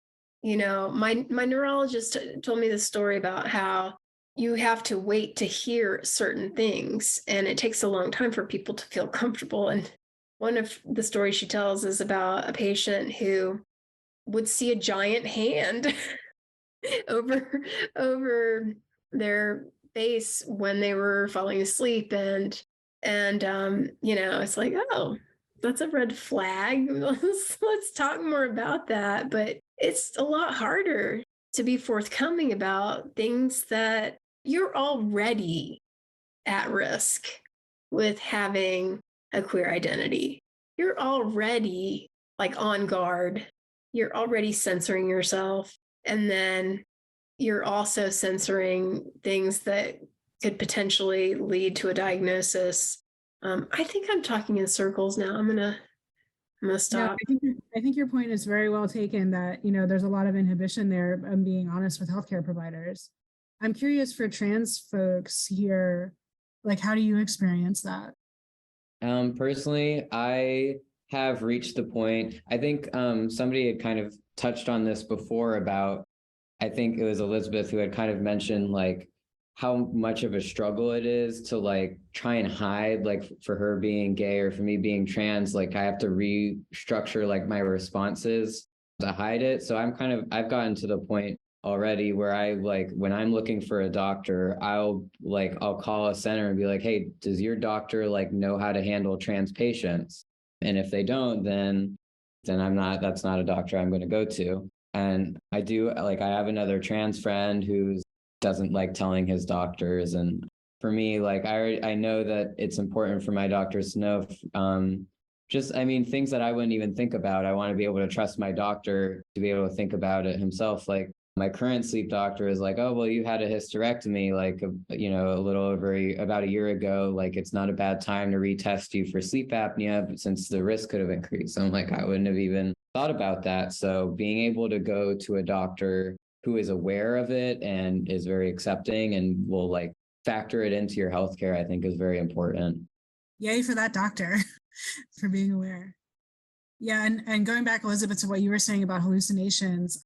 My neurologist told me this story about how you have to wait to hear certain things, and it takes a long time for people to feel comfortable. And one of the stories she tells is about a patient who would see a giant hand over their face when they were falling asleep, and it's like, oh, that's a red flag. Let's talk more about that. But it's a lot harder to be forthcoming about things that you're already at risk with having a queer identity. You're already like on guard. You're already censoring yourself. And then you're also censoring things that could potentially lead to a diagnosis. I think I'm talking in circles now. I'm gonna stop. No, I think your point is very well taken, that there's a lot of inhibition there. I'm being honest with healthcare providers. I'm curious for trans folks here, like, how do you experience that? Personally, I have reached the point. I think somebody had kind of touched on this before about, I think it was Elizabeth who had kind of mentioned like how much of a struggle it is to like try and hide, like for her being gay or for me being trans, like I have to restructure like my responses to hide it. So I've gotten to the point already where I like, when I'm looking for a doctor, I'll call a center and be like, hey, does your doctor like know how to handle trans patients? And if they don't, then that's not a doctor I'm going to go to. And I have another trans friend who doesn't like telling his doctors. And for me, like, I know that it's important for my doctors to know things that I wouldn't even think about. I want to be able to trust my doctor to be able to think about it himself. Like my current sleep doctor is like, oh, well, you had a hysterectomy, like, a little over about a year ago. Like, it's not a bad time to retest you for sleep apnea since the risk could have increased. So I'm like, I wouldn't have even thought about that. So being able to go to a doctor who is aware of it and is very accepting and will like factor it into your healthcare, I think is very important. Yay for that doctor for being aware. Yeah. And going back, Elizabeth, to what you were saying about hallucinations.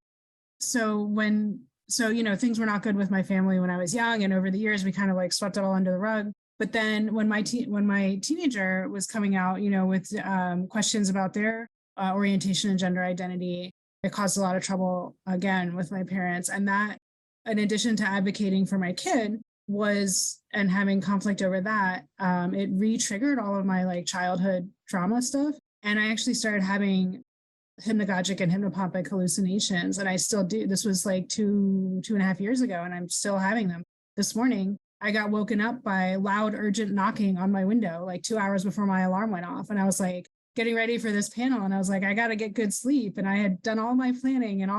So things were not good with my family when I was young, and over the years we kind of like swept it all under the rug. But then when my teenager was coming out, with questions about their orientation and gender identity, it caused a lot of trouble again with my parents. And that, in addition to advocating for my kid, and having conflict over that, it re-triggered all of my like childhood trauma stuff. And I actually started having hypnagogic and hypnopompic hallucinations. And I still do. This was like 2.5 years ago, and I'm still having them. This morning, I got woken up by loud, urgent knocking on my window, like 2 hours before my alarm went off. And I was like getting ready for this panel. And I was like, I got to get good sleep. And I had done all my planning and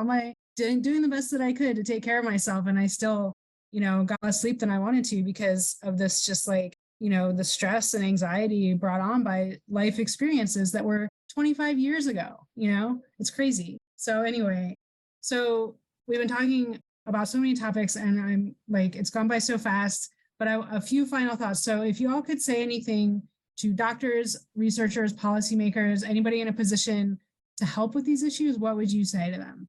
doing the best that I could to take care of myself. And I still, got less sleep than I wanted to because of this, just like, the stress and anxiety brought on by life experiences that were 25 years ago. It's crazy. So anyway, we've been talking about so many topics, and I'm like, it's gone by so fast, but a few final thoughts. So if you all could say anything to doctors, researchers, policymakers, anybody in a position to help with these issues, what would you say to them?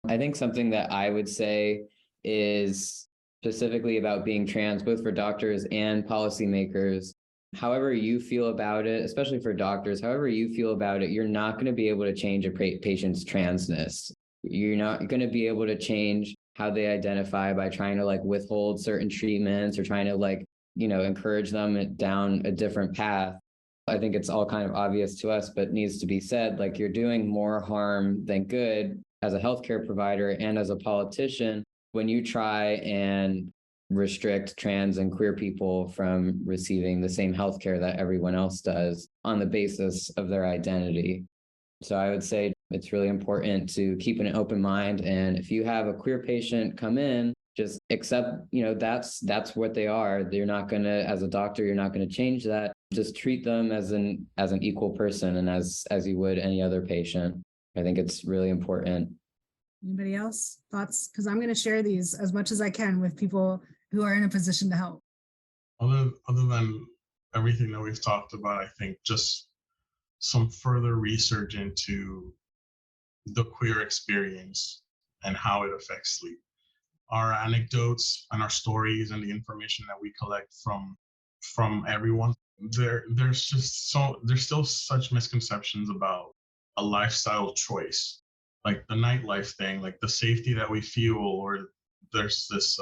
I think something that I would say is specifically about being trans, both for doctors and policymakers. However you feel about it, especially for doctors, however you feel about it, you're not going to be able to change a patient's transness. You're not going to be able to change how they identify by trying to like withhold certain treatments or trying to like, encourage them down a different path. I think it's all kind of obvious to us, but needs to be said, like you're doing more harm than good as a healthcare provider and as a politician, when you try and restrict trans and queer people from receiving the same healthcare that everyone else does on the basis of their identity. So I would say it's really important to keep an open mind. And if you have a queer patient come in, just accept, that's what they are. You're not going to, as a doctor, you're not going to change that. Just treat them as an equal person and as you would any other patient. I think it's really important. Anybody else? Thoughts? Because I'm going to share these as much as I can with people who are in a position to help. Other than everything that we've talked about, I think just some further research into the queer experience and how it affects sleep. Our anecdotes and our stories and the information that we collect from everyone, there's still such misconceptions about a lifestyle choice, like the nightlife thing, like the safety that we feel, or there's this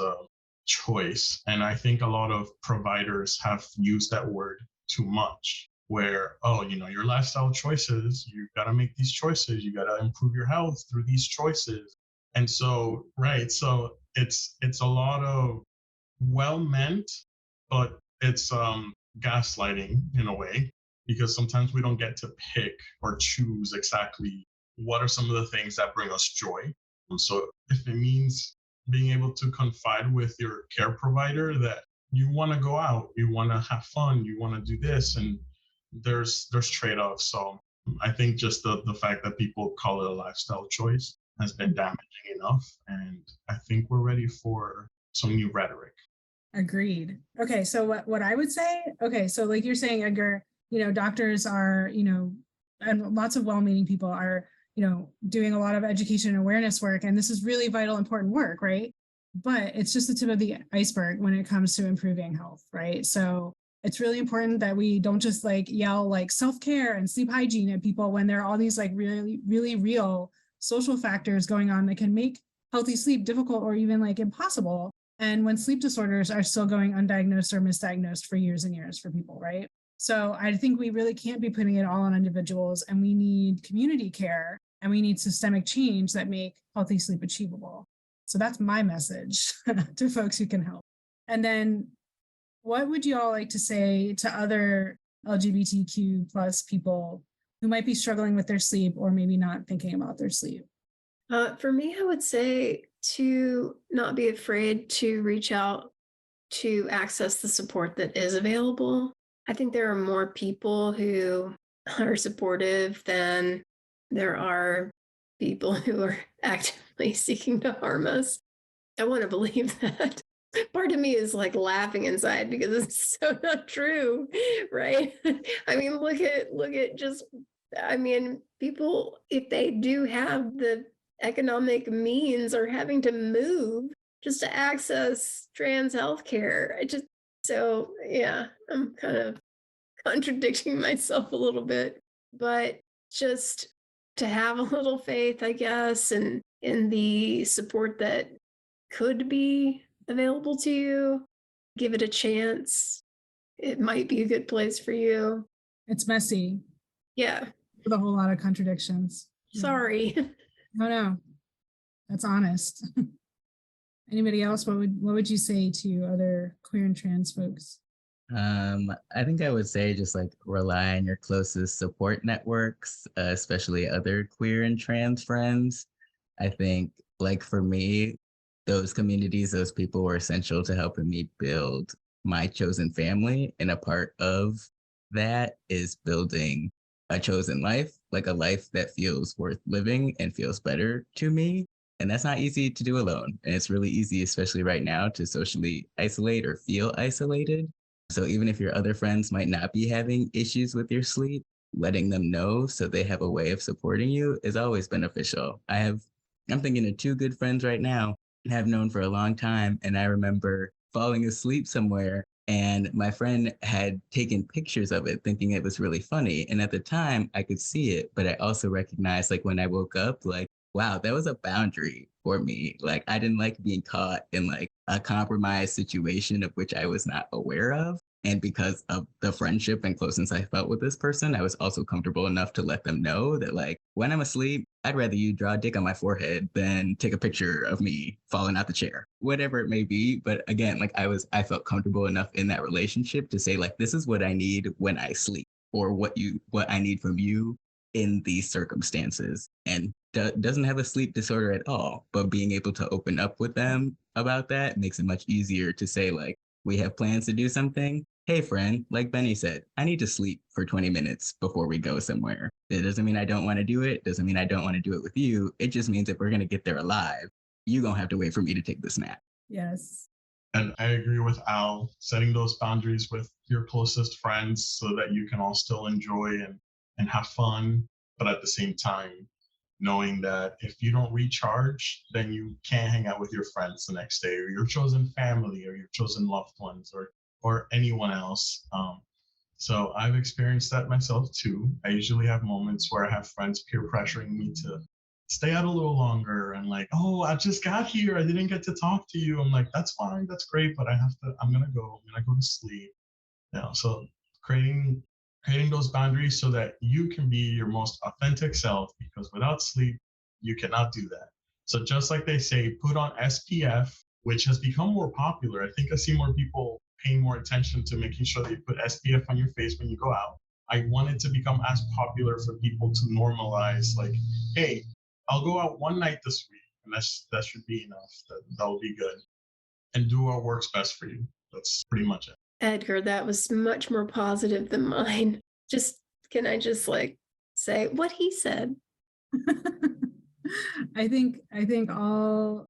choice. And I think a lot of providers have used that word too much, where, your lifestyle choices, you got to make these choices, you got to improve your health through these choices. And so, right, so it's a lot of well-meant, but it's gaslighting in a way, because sometimes we don't get to pick or choose exactly what are some of the things that bring us joy. And so if it means being able to confide with your care provider that you want to go out, you want to have fun, you want to do this, and there's trade-offs. So I think just the fact that people call it a lifestyle choice has been damaging enough. And I think we're ready for some new rhetoric. Agreed. Okay, so what I would say, so like you're saying, Edgar, doctors are, and lots of well-meaning people are, doing a lot of education and awareness work, and this is really vital, important work, right? But it's just the tip of the iceberg when it comes to improving health, right? So it's really important that we don't just yell self-care and sleep hygiene at people when there are all these really, really real social factors going on that can make healthy sleep difficult or even impossible. And when sleep disorders are still going undiagnosed or misdiagnosed for years and years for people, right? So I think we really can't be putting it all on individuals, and we need community care and we need systemic change that make healthy sleep achievable. So that's my message to folks who can help. And then what would you all like to say to other LGBTQ plus people who might be struggling with their sleep or maybe not thinking about their sleep? For me, I would say to not be afraid to reach out to access the support that is available. I think there are more people who are supportive than there are people who are actively seeking to harm us. I want to believe that. Part of me is laughing inside because it's so not true, right? I mean, look at just, people, if they do have the economic means, are having to move just to access trans healthcare. I'm kind of contradicting myself a little bit, but just to have a little faith, I guess, and in the support that could be available to you, give it a chance. It might be a good place for you. It's messy. Yeah. With a whole lot of contradictions. Sorry. No, that's honest. Anybody else? What would you say to other queer and trans folks? I think I would say just rely on your closest support networks, especially other queer and trans friends. I think for me, those communities, those people were essential to helping me build my chosen family. And a part of that is building a chosen life, a life that feels worth living and feels better to me. And that's not easy to do alone. And it's really easy, especially right now, to socially isolate or feel isolated. So even if your other friends might not be having issues with your sleep, letting them know so they have a way of supporting you is always beneficial. I'm thinking of two good friends right now and have known for a long time. And I remember falling asleep somewhere and my friend had taken pictures of it thinking it was really funny. And at the time I could see it, but I also recognized when I woke up, wow, that was a boundary for me. I didn't like being caught in a compromised situation of which I was not aware of. And because of the friendship and closeness I felt with this person, I was also comfortable enough to let them know that when I'm asleep, I'd rather you draw a dick on my forehead than take a picture of me falling out the chair, whatever it may be. But again, like I felt comfortable enough in that relationship to say, like, this is what I need when I sleep, or what I need from you in these circumstances. And doesn't have a sleep disorder at all, but being able to open up with them about that makes it much easier to say, like, we have plans to do something. Hey, friend, like Benny said, I need to sleep for 20 minutes before we go somewhere. It doesn't mean I don't want to do it. Doesn't mean I don't want to do it with you. It just means if we're going to get there alive, you're going to have to wait for me to take this nap. Yes. And I agree with Al, setting those boundaries with your closest friends so that you can all still enjoy and have fun, but at the same time, knowing that if you don't recharge, then you can't hang out with your friends the next day, or your chosen family, or your chosen loved ones, or anyone else. So I've experienced that myself too. I usually have moments where I have friends peer pressuring me to stay out a little longer, and like, oh, I just got here, I didn't get to talk to you. I'm like, that's fine, that's great, but I'm gonna go to sleep. So creating those boundaries so that you can be your most authentic self, because without sleep, you cannot do that. So just like they say, put on SPF, which has become more popular. I think I see more people paying more attention to making sure that you put SPF on your face when you go out. I want it to become as popular for people to normalize, like, hey, I'll go out one night this week, and that should be enough. That'll be good. And do what works best for you. That's pretty much it. Edgar, that was much more positive than mine. Can I just like say what he said? I think all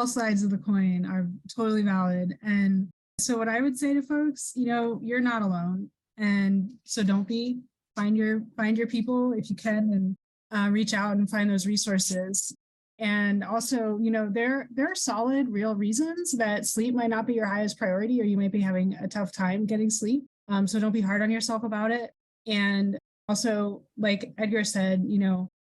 sides of the coin are totally valid. And so what I would say to folks, you're not alone. And so don't be. Find your people if you can, and reach out and find those resources. And also, there are solid, real reasons that sleep might not be your highest priority, or you might be having a tough time getting sleep. So don't be hard on yourself about it. And also, like Edgar said,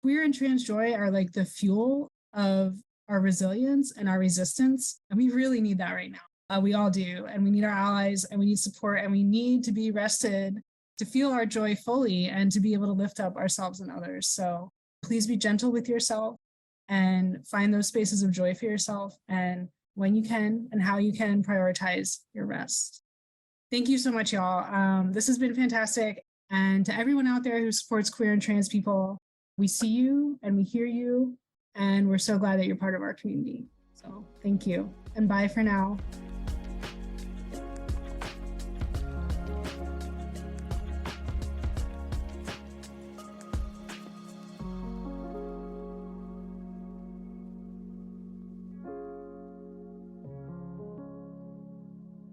queer and trans joy are like the fuel of our resilience and our resistance. And we really need that right now. We all do. And we need our allies, and we need support, and we need to be rested to feel our joy fully and to be able to lift up ourselves and others. So please be gentle with yourself and find those spaces of joy for yourself, and when you can and how you can, prioritize your rest. Thank you so much, y'all. This has been fantastic. And to everyone out there who supports queer and trans people, we see you and we hear you, and we're so glad that you're part of our community. So thank you, and bye for now.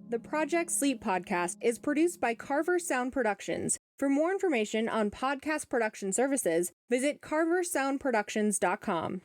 The Project Sleep podcast is produced by Carver Sound Productions. For more information on podcast production services, visit carversoundproductions.com.